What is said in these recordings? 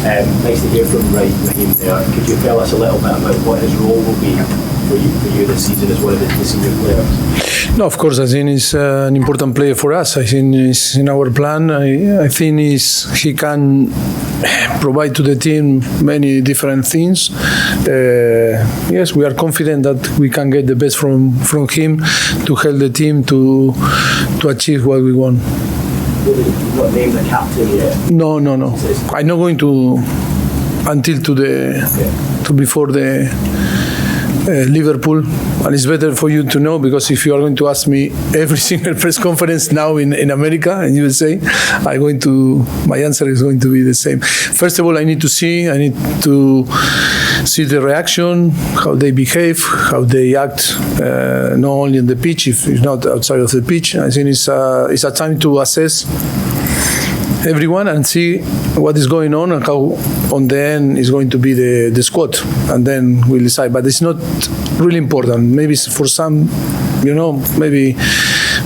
Nice to hear from Raheem there. Could you tell us a little bit about what his role will be for you this season as one of the senior players? No, of course, I think he's an important player for us. I think he's in our plan. I think he can provide to the team many different things. Yes, we are confident that we can get the best from him to help the team to achieve what we want. You've not named the captain yet? No. I'm not going to until before the Liverpool, and it's better for you to know, because if you are going to ask me every single press conference now in America and you will say, my answer is going to be the same. First of all, I need to see the reaction, how they behave, how they act, not only on the pitch, if not outside of the pitch. I think it's a time to assess everyone and see what is going on and how on the end is going to be the squad, and then we'll decide. But it's not really important. Maybe for some, maybe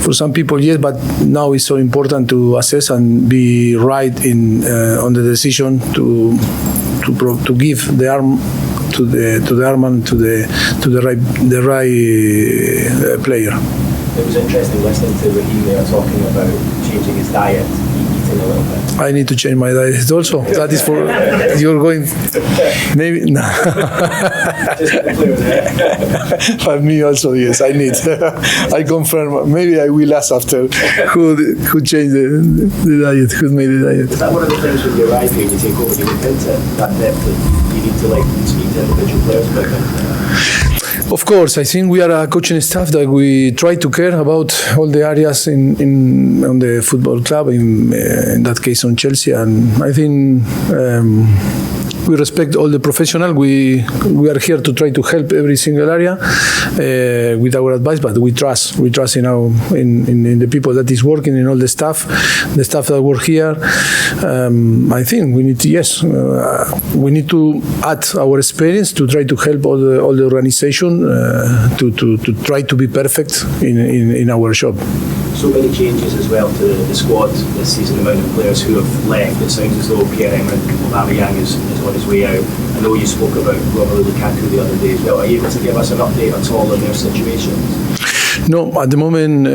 for some people, yes, but now it's so important to assess and be right on the decision to give the arm to the arm to the right player. It was interesting listening to Raheem there talking about changing his diet. A little bit. I need to change my diet also. That is for you're going. Maybe no. For me also, yes, I need. I confirm. Maybe I will ask after who changed the diet, who made the diet. Is that one of the things when you arrive here and you take over, you look into that depth that you need to speak to individual players about that? Of course, I think we are a coaching staff that we try to care about all the areas on the football club, in that case on Chelsea, and I think we respect all the professionals. We are here to try to help every single area with our advice, but we trust in the people that is working, in all the staff that work here. I think we need to add our experience to try to help all the organization to try to be perfect in our job. So many changes as well to the squad this season, the amount of players who have left. It sounds as though Pierre-Emerick Aubameyang is on his way out. I know you spoke about Romelu Lukaku the other day as well. Are you able to give us an update at all on their situations? No, at the moment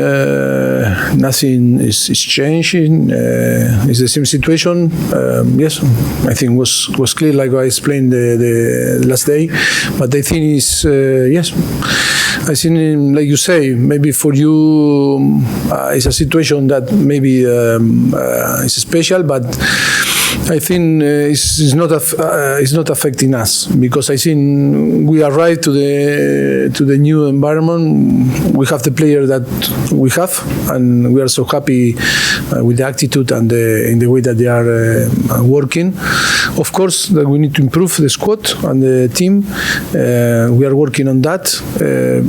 nothing is changing. It's the same situation. Yes, I think was clear, like I explained the last day. But I think it's yes. I think, like you say, maybe for you it's a situation that maybe is special, but I think it's not affecting us, because I think we arrived to the new environment. We have the player that we have, and we are so happy with the attitude and in the way that they are working. Of course, that we need to improve the squad and the team. We are working on that,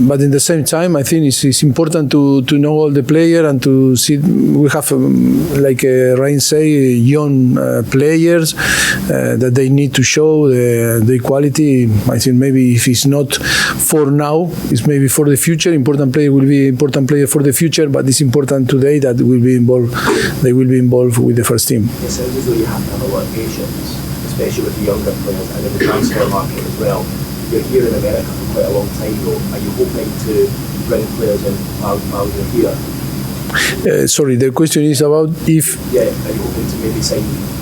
but in the same time, I think it's important to know all the player and to see. We have, like Ryan say, young players that they need to show the quality. I think maybe if it's not for now, it's maybe for the future. Important player will be important player for the future, but it's important today that will be involved. They will be involved with the first team. It sounds as though you have to have a lot of patience, especially with the younger players and in the transfer market as well. You're here in America for quite a long time though. Are you hoping to bring players in while you're here? Sorry, the question is about if... Yeah, are you hoping to maybe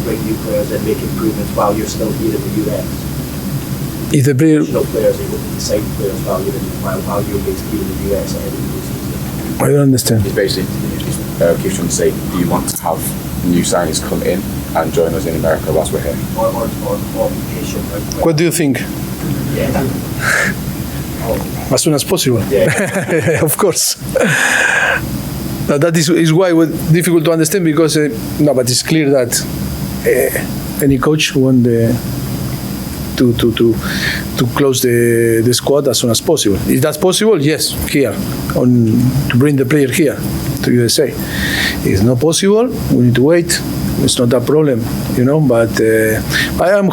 bring new players and make improvements while you're still here in the US? If the player... Additional players, are you hoping to sign players while you're based here in the US ahead of the season? I don't understand. It's basically, keeps trying to say, do you want to have new signings come in and join us in America whilst we're here? Or patient. What do you think? Yeah. As soon as possible. Yeah. Of course. That is why it was difficult to understand, because but it's clear that any coach want to close the squad as soon as possible. If that's possible, yes, here to bring the player here to USA. If it's not possible, we need to wait. it's not a problem, But I am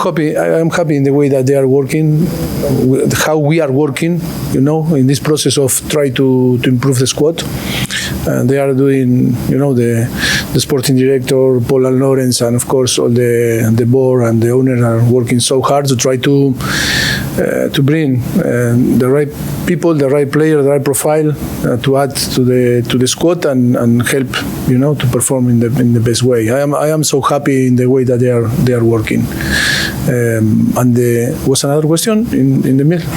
happy in the way that they are working, how we are working, in this process of try to improve the squad. And they are doing, the sporting director, Paul and Lawrence, and of course all the board and the owner are working so hard to try to bring the right people, the right player, the right profile to add to the squad and help, to perform in the best way. I am so happy in the way that they are working. And was another question in the middle?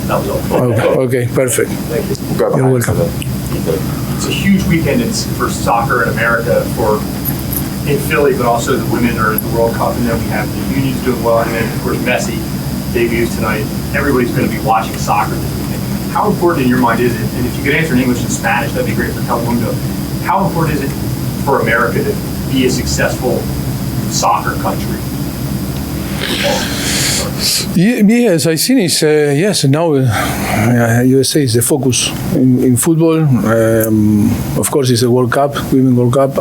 That was all. Okay, perfect. You're welcome. It's a huge weekend for soccer in America, in Philly, but also the women are at the World Cup, and then we have the unions doing well, and then of course Messi debuts tonight. Everybody's going to be watching soccer this weekend. How important in your mind is it, and if you could answer in English and Spanish, that'd be great for Telemundo, how important is it for America to be a successful soccer country? Yes, I think it's yes. Now USA is the focus in football. Of course, it's a World Cup, Women's World Cup.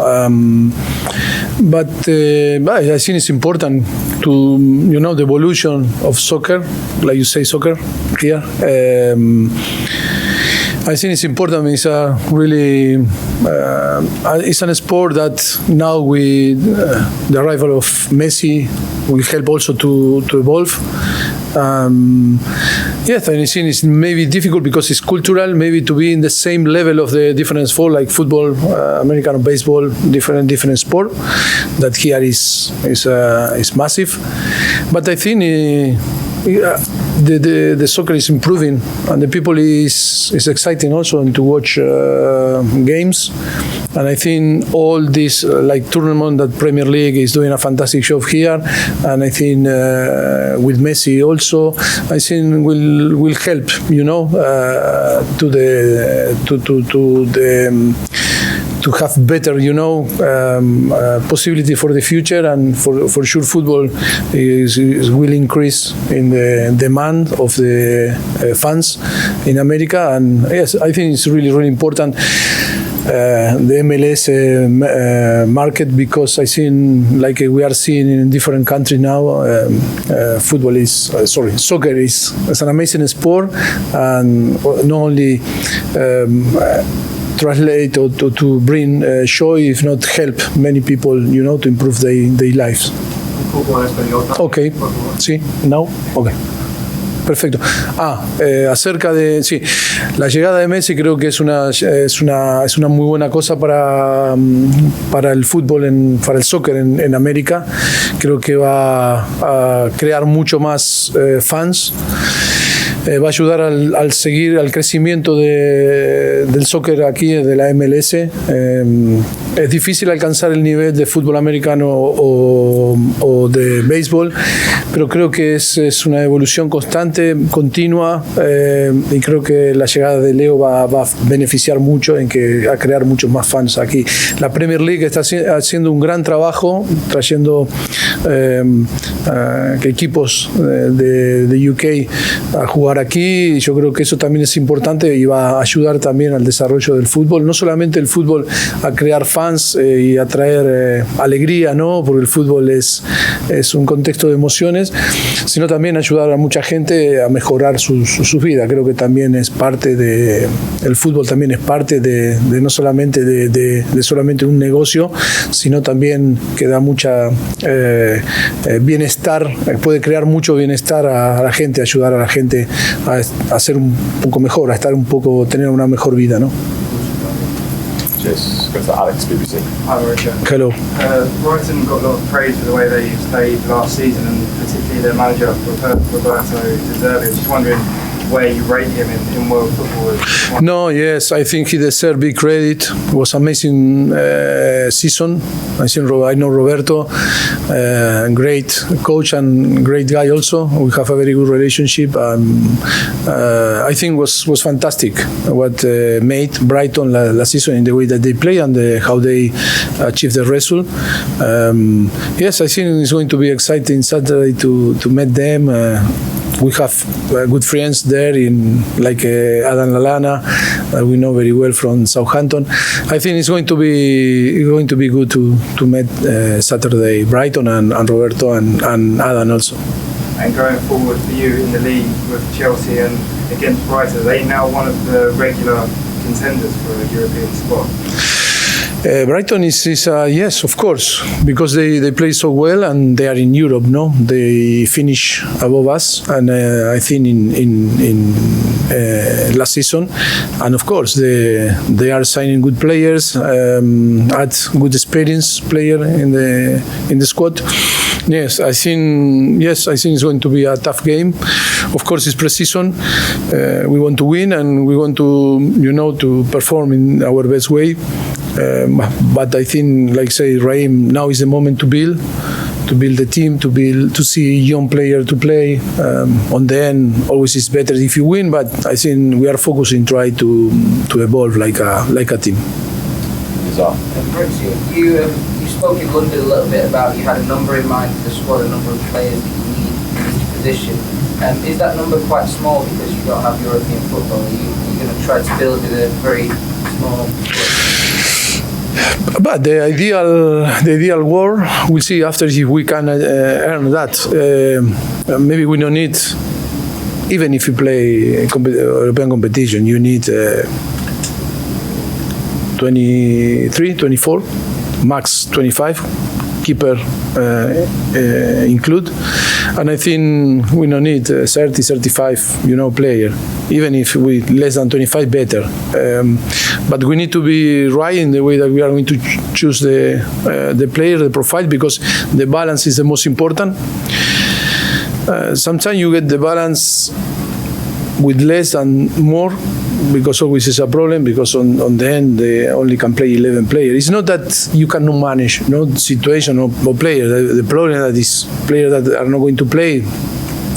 But I think it's important to the evolution of soccer, like you say, soccer here. I think it's important. It's a really it's a sport that now with the arrival of Messi will help also to evolve. Yes, I think it's maybe difficult because it's cultural, maybe to be in the same level of the different sport like football, American baseball, different sport. That here is massive, but I think the soccer is improving and the people is exciting also to watch games. And I think all this like tournament that Premier League is doing a fantastic job here, and I think with Messi also, I think will help to have better possibility for the future, and for sure football will increase in the demand of the fans in America. And yes, I think it's really important. The MLS market, because I think like we are seeing in different countries now, soccer is an amazing sport, and not only translate or to bring joy, if not help many people, to improve their lives. Okay, sí, now, okay. Perfecto. Acerca de la llegada de Messi, creo que es una muy buena cosa para el fútbol, para el soccer en América. Creo que va a crear mucho más fans. Va a ayudar al crecimiento del soccer aquí, de la MLS. Es difícil alcanzar el nivel de fútbol americano o de béisbol, pero creo que es una evolución constante, continua, y creo que la llegada de Leo va a beneficiar mucho a crear muchos más fans aquí. La Premier League está haciendo un gran trabajo, trayendo equipos de UK a jugar aquí. Yo creo que eso también es importante y va a ayudar también al desarrollo del fútbol, no solamente el fútbol a crear fans y a traer alegría, ¿no? Porque el fútbol es un contexto de emociones, sino también ayudar a mucha gente a mejorar su vida. Creo que también es parte el fútbol también es parte de no solamente de solamente un negocio, sino también que da mucha bienestar, puede crear mucho bienestar a la gente, ayudar a la gente a ser un poco mejor, a tener una mejor vida, ¿no? Cheers. Go to Alex, BBC. Hi, Mauricio. Hello. Brighton got a lot of praise for the way they played last season, and particularly their manager, Roberto De Zerbi. Just wondering where you rate him in world football. No, yes, I think he deserves big credit. It was amazing season. I know Roberto, great coach and great guy also. We have a very good relationship. I think was fantastic what made Brighton last season in the way that they play and how they achieved the result. Yes, I think it's going to be exciting Saturday to meet them. we have good friends there in like Adam Lallana, we know very well from Southampton. I think it's going to be good to meet Saturday Brighton and Roberto and Adam also. And going forward for you in the league with Chelsea and against Brighton, are they now one of the regular contenders for a European spot? Brighton is yes, of course, because they play so well and they are in Europe. No, they finish above us, and I think in last season, and of course they are signing good players, add good experienced player in the squad. Yes, I think it's going to be a tough game. Of course, it's pre-season. We want to win and we want to perform in our best way. But I think, like say, Raheem, now is the moment to build the team, to see young player to play. On the end, always is better if you win. But I think we are focusing, try to evolve like a team. Mauricio, you spoke in London a little bit about you had a number in mind for the squad, a number of players that you need in each position. Is that number quite small because you don't have European football? Are you going to try to build with a very small squad? But the ideal war, we'll see after if we can earn that. Maybe we don't need, even if you play European competition, you need 23, 24, max 25, keeper include. And I think we don't need 30, 35, player. Even if we less than 25, better. But we need to be right in the way that we are going to choose the player, the profile, because the balance is the most important. Sometimes you get the balance with less and more, because always is a problem, because on the end they only can play 11 players. It's not that you cannot manage situation or player. The problem that is players that are not going to play,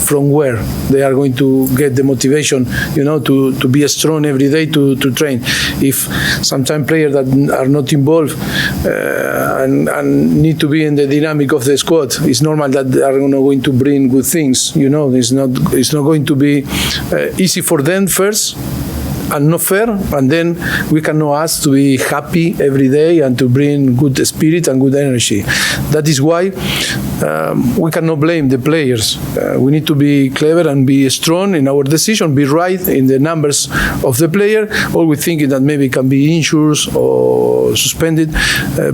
from where they are going to get the motivation, to be strong every day to train. If sometimes players that are not involved and need to be in the dynamic of the squad, it's normal that they are not going to bring good things. It's not going to be easy for them first, and not fair, and then we cannot ask to be happy every day and to bring good spirit and good energy. That is why we cannot blame the players. We need to be clever and be strong in our decision, be right in the numbers of the player, always thinking that maybe can be injured or suspended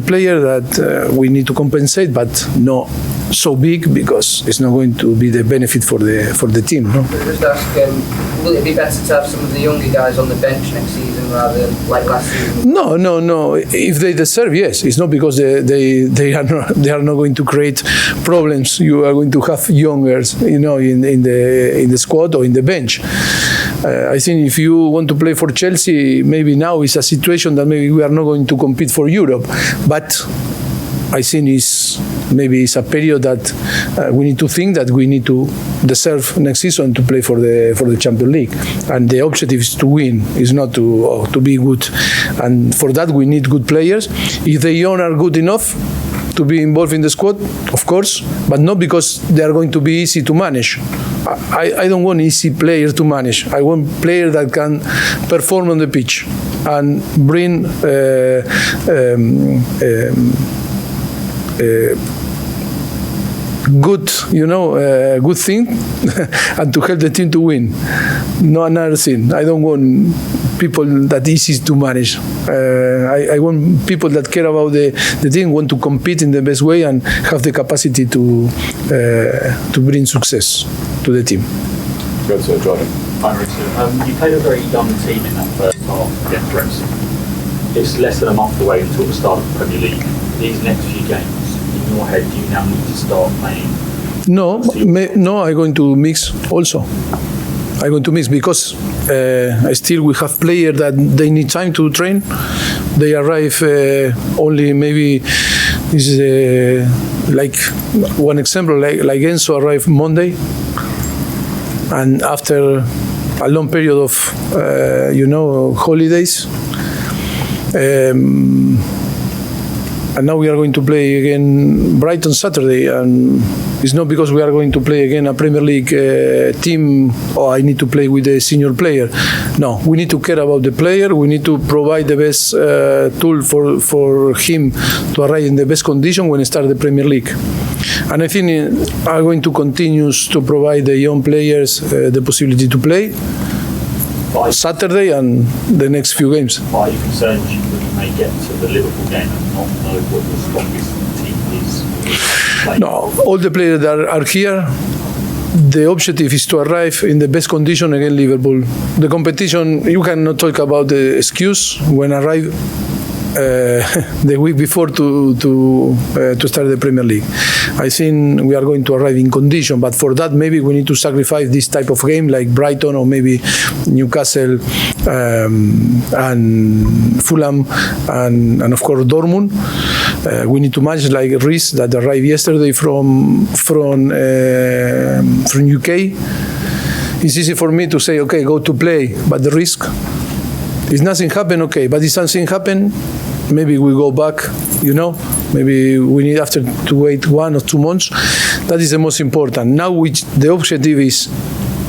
player that we need to compensate, but not so big, because it's not going to be the benefit for the team. No? Just ask, will it be better to have some of the younger guys on the bench next season rather than like last season? No. If they deserve, yes. It's not because they are not going to create problems. You are going to have youngers, in the squad or in the bench. I think if you want to play for Chelsea, maybe now is a situation that maybe we are not going to compete for Europe, but I think maybe it's a period that we need to think that we need to deserve next season to play for the Champions League, and the objective is to win, is not to be good, and for that we need good players. If the young are good enough to be involved in the squad, of course, but not because they are going to be easy to manage. I don't want easy players to manage. I want players that can perform on the pitch and bring good thing and to help the team to win. No another thing. I don't want people that easy to manage. I want people that care about the team, want to compete in the best way and have the capacity to bring success to the team. Good, so Jordan. Hi, Mauricio. You played a very young team in that first half against Brexit. It's less than a month away until the start of the Premier League. These next few games, in your head, do you now need to start playing? No, I'm going to mix also. I'm going to mix because still we have players that they need time to train. They arrive only maybe is like one example, like Enzo arrived Monday, and after a long period of holidays. and now we are going to play again Brighton Saturday, and it's not because we are going to play again a Premier League team, or I need to play with a senior player. No, we need to care about the player. We need to provide the best tool for him to arrive in the best condition when he starts the Premier League. And I think are going to continue to provide the young players the possibility to play Saturday and the next few games. Are you concerned you may get to the Liverpool game and not know what the strongest team is? No, all the players that are here, the objective is to arrive in the best condition against Liverpool. The competition, you cannot talk about the excuse when arrive the week before to start the Premier League. I think we are going to arrive in condition, but for that maybe we need to sacrifice this type of game like Brighton or maybe Newcastle and Fulham and of course Dortmund. We need to match like Reece that arrived yesterday from UK. It's easy for me to say, okay, go to play, but the risk, if nothing happen, okay, but if something happen, maybe we go back, maybe we need after to wait 1 or 2 months. That is the most important. Now the objective is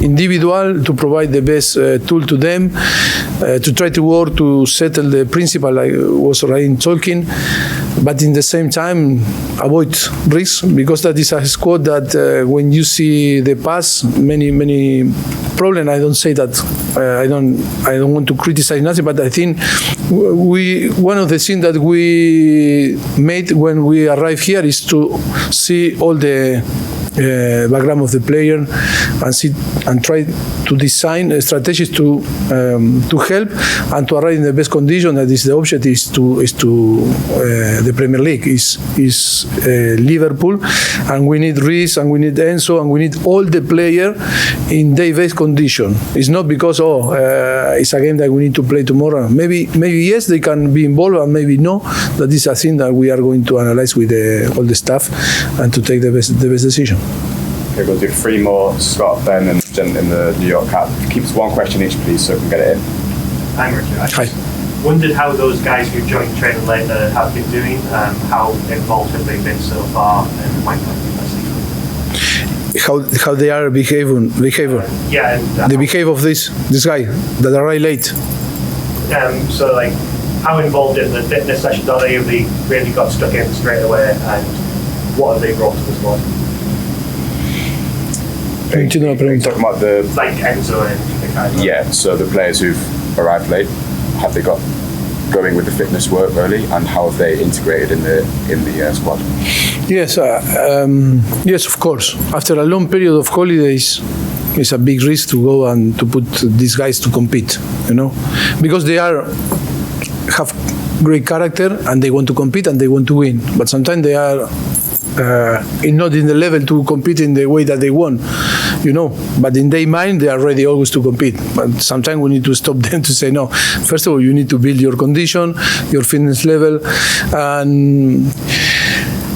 individual, to provide the best tool to them, to try to work to settle the principle I was already talking, but in the same time avoid risk, because that is a squad that when you see the past, many problems. I don't say that I don't want to criticize nothing, but I think one of the things that we made when we arrived here is to see all the background of the player and try to design strategies to help and to arrive in the best condition. That is the objective is to the Premier League is Liverpool, and we need Reece and we need Enzo and we need all the player in their best condition. It's not because it's a game that we need to play tomorrow. Maybe yes, they can be involved, and maybe no. That is a thing that we are going to analyze with all the staff and to take the best decision. Okay, we'll do 3 more. Scott, Ben, and Jen in the New York cap. Keep us 1 question each, please, so we can get it in. Hi, Mauricio. I Hi. just wondered how those guys who joined training later have been doing, how involved have they been so far, and when can we see? How they are behaving. Yeah, and The behavior of this guy that arrived late. so like, how involved in the fitness sessions are they? Have they really got stuck in straight away, and what have they brought to the squad? Talking about the Like Enzo and the kind of so the players who've arrived late, have they got going with the fitness work early, and how have they integrated in the squad? Yes, yes, of course. After a long period of holidays, it's a big risk to go and to put these guys to compete, because they have great character and they want to compete and they want to win. But sometimes they are not in the level to compete in the way that they want, But in their mind, they are ready always to compete. But sometimes we need to stop them to say, no, first of all, you need to build your condition, your fitness level, and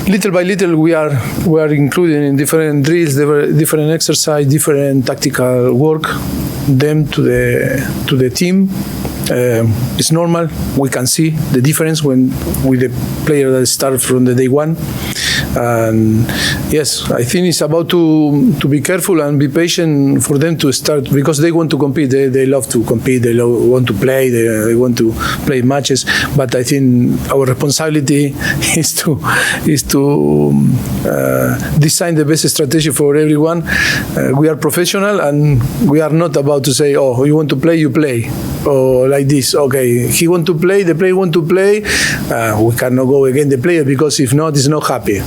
little by little we are including in different drills, different exercise, different tactical work, them to the team. It's normal. We can see the difference with the player that start from the day one. And yes, I think it's about to be careful and be patient for them to start, because they want to compete. They love to compete. They want to play. They want to play matches. But I think our responsibility is to design the best strategy for everyone. We are professional, and we are not about to say, "Oh, you want to play, you play," or like this. Okay, he want to play. The player want to play. We cannot go against the player, because if not, he's not happy.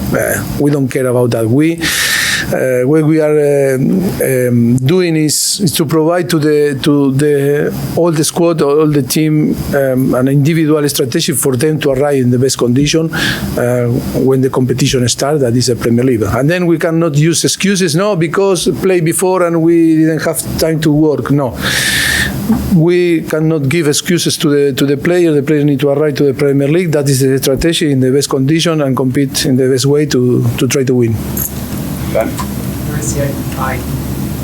We don't care about that. What we are doing is to provide to all the squad, all the team, an individual strategy for them to arrive in the best condition when the competition starts. That is a Premier League, and then we cannot use excuses. No, because play before and we didn't have time to work. No. We cannot give excuses to the player. The player need to arrive to the Premier League. That is the strategy, in the best condition and compete in the best way to try to win. Ben? Mauricio, hi.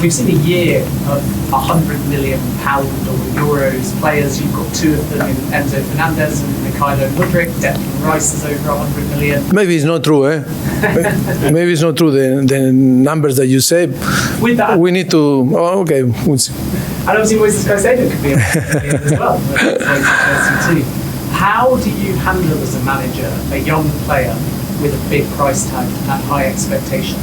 we've seen a year of £100 million or euros players. You've got two of them in Enzo Fernandez and Mudryk. Declan Rice is over 100 million. Maybe it's not true, eh? Maybe it's not true, the numbers that you say. With that, we need to. Oh, okay, we'll see. And obviously, Moises Caicedo could be as well. Too. How do you handle as a manager a young player with a big price tag and high expectation?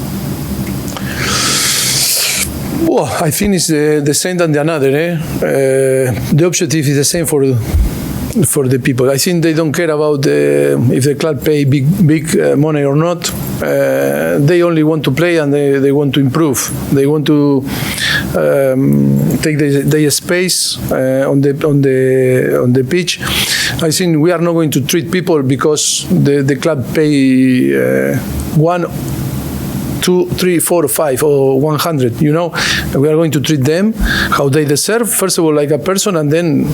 Well, I think it's the same than the other. The objective is the same for the people. I think they don't care about if the club pay big money or not. They only want to play and they want to improve. They want to take their space on the pitch. I think we are not going to treat people because the club pay 1, 2, 3, 4, 5 or 100, we are going to treat them how they deserve, first of all like a person and then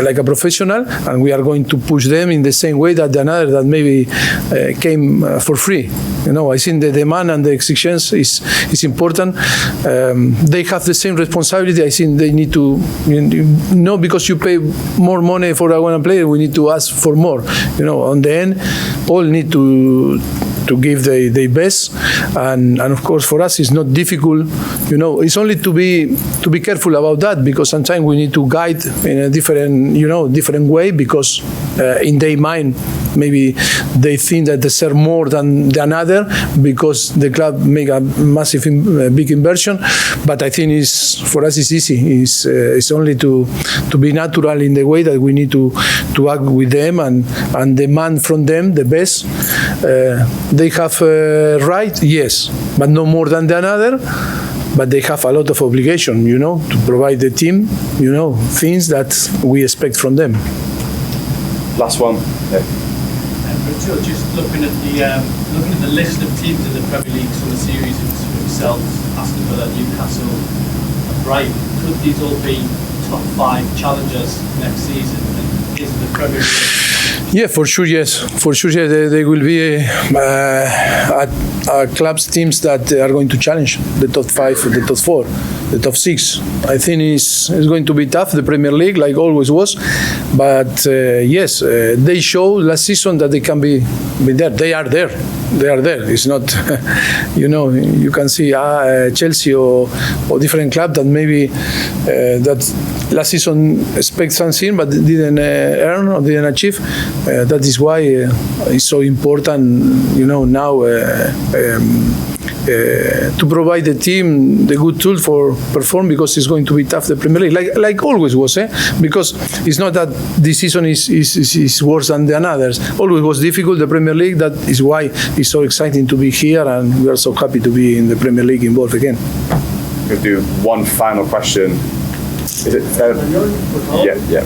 like a professional, and we are going to push them in the same way that the another that maybe came for free. I think the demand and the exigence is important. They have the same responsibility. I think they need to, because you pay more money for one player, we need to ask for more. On the end, all need to give their best, and of course for us it's not difficult. It's only to be careful about that, because sometimes we need to guide in a different way, because in their mind maybe they think that they deserve more than another because the club make a massive big inversion. But I think for us it's easy. It's only to be natural in the way that we need to act with them and demand from them the best. They have right, yes, but no more than the another. But they have a lot of obligation, to provide the team, things that we expect from them. Last one. Yeah. Just looking at the list of teams in the Premier League summer series, it's yourselves, Aston Villa, Newcastle, and Brighton. Could these all be top 5 challengers next season? And is the Premier League? Yeah, for sure, yes. For sure, yes. They will be clubs, teams that are going to challenge the top 5, the top 4, the top 6. I think it's going to be tough, the Premier League, like always was. But yes, they showed last season that they can be there. They are there. They are there. It's not, you can see Chelsea or different club that maybe that last season expect something but didn't earn or didn't achieve. That is why it's so important, now to provide the team the good tool for perform, because it's going to be tough, the Premier League, like always was, because it's not that this season is worse than the others. Always was difficult, the Premier League. That is why it's so exciting to be here, and we are so happy to be in the Premier League involved again. We'll do one final question. Is it? Yeah.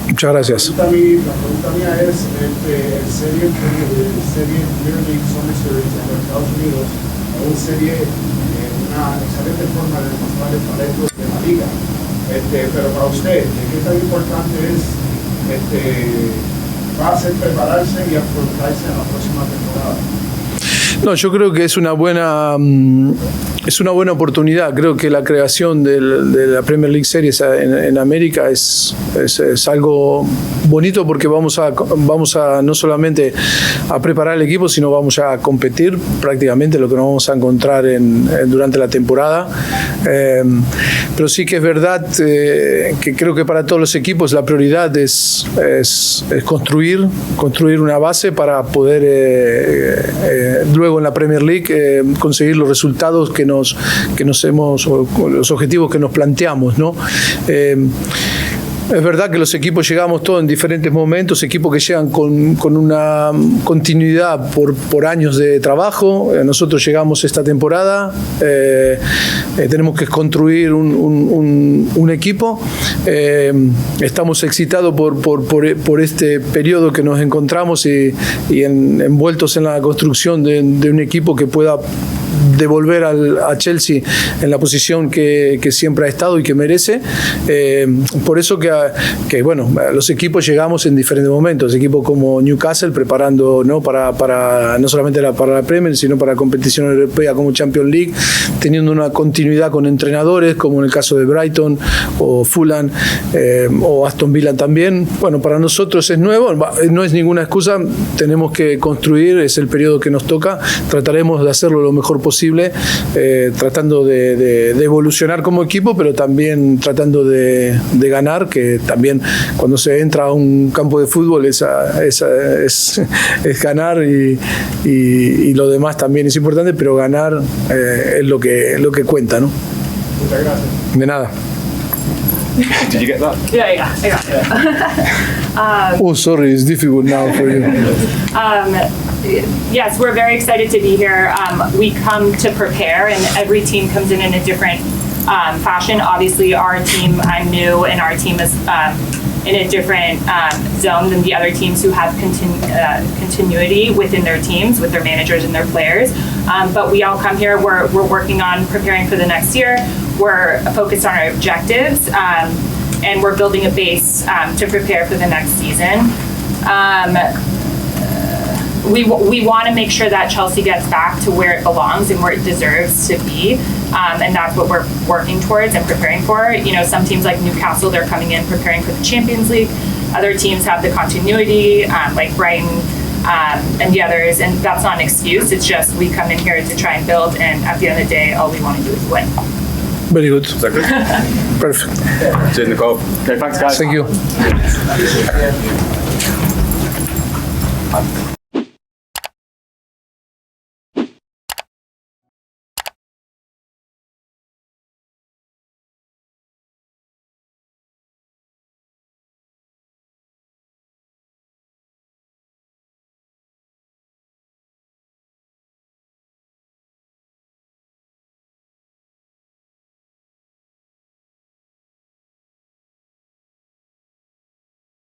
Muchas gracias. La pregunta mía es, el serie Premier League Summer Series en los Estados Unidos es una serie, una excelente forma de demostrar el talento de la liga. Pero para usted, ¿qué tan importante va a ser prepararse y afrontarse en la próxima temporada? No, yo creo que es una buena oportunidad. Creo que la creación de la Premier League Series en América es algo bonito, porque vamos a no solamente a preparar el equipo, sino vamos a competir prácticamente lo que nos vamos a encontrar durante la temporada. Pero sí que es verdad que creo que para todos los equipos la prioridad es construir una base para poder luego en la Premier League conseguir los resultados que nos hemos, o los objetivos que nos planteamos, ¿no? Es verdad que los equipos llegamos todos en diferentes momentos, equipos que llegan con una continuidad por años de trabajo. Nosotros llegamos esta temporada, tenemos que construir un equipo. Estamos excitados por este periodo que nos encontramos y envueltos en la construcción de un equipo que pueda devolver a Chelsea en la posición que siempre ha estado y que merece. Por eso que bueno, los equipos llegamos en diferentes momentos. Equipos como Newcastle preparando, ¿no? para no solamente para la Premier, sino para la competición europea como Champions League, teniendo una continuidad con entrenadores, como en el caso de Brighton o Fulham o Aston Villa también. Bueno, para nosotros es nuevo, no es ninguna excusa, tenemos que construir, es el periodo que nos toca, trataremos de hacerlo lo mejor posible, tratando de evolucionar como equipo, pero también tratando de ganar, que también cuando se entra a un campo de fútbol es ganar y lo demás también es importante, pero ganar es lo que cuenta, ¿no? Muchas gracias. De nada. Did you get that? Yeah, I got it. Oh, sorry, it's difficult now for you. Yes, we're very excited to be here. We come to prepare, and every team comes in a different fashion. Obviously, our team, I'm new, and our team is in a different zone than the other teams who have continuity within their teams, with their managers and their players. But we all come here, we're working on preparing for the next year. We're focused on our objectives, and we're building a base to prepare for the next season. We want to make sure that Chelsea gets back to where it belongs and where it deserves to be, and that's what we're working towards and preparing for. You know, some teams like Newcastle, they're coming in preparing for the Champions League. Other teams have the continuity, like Brighton and the others, and that's not an excuse. It's just we come in here to try and build, and at the end of the day, all we want to do is win. Very good. Is that good? Perfect. Cheers, Nicole. Okay, thanks, guys. Thank you.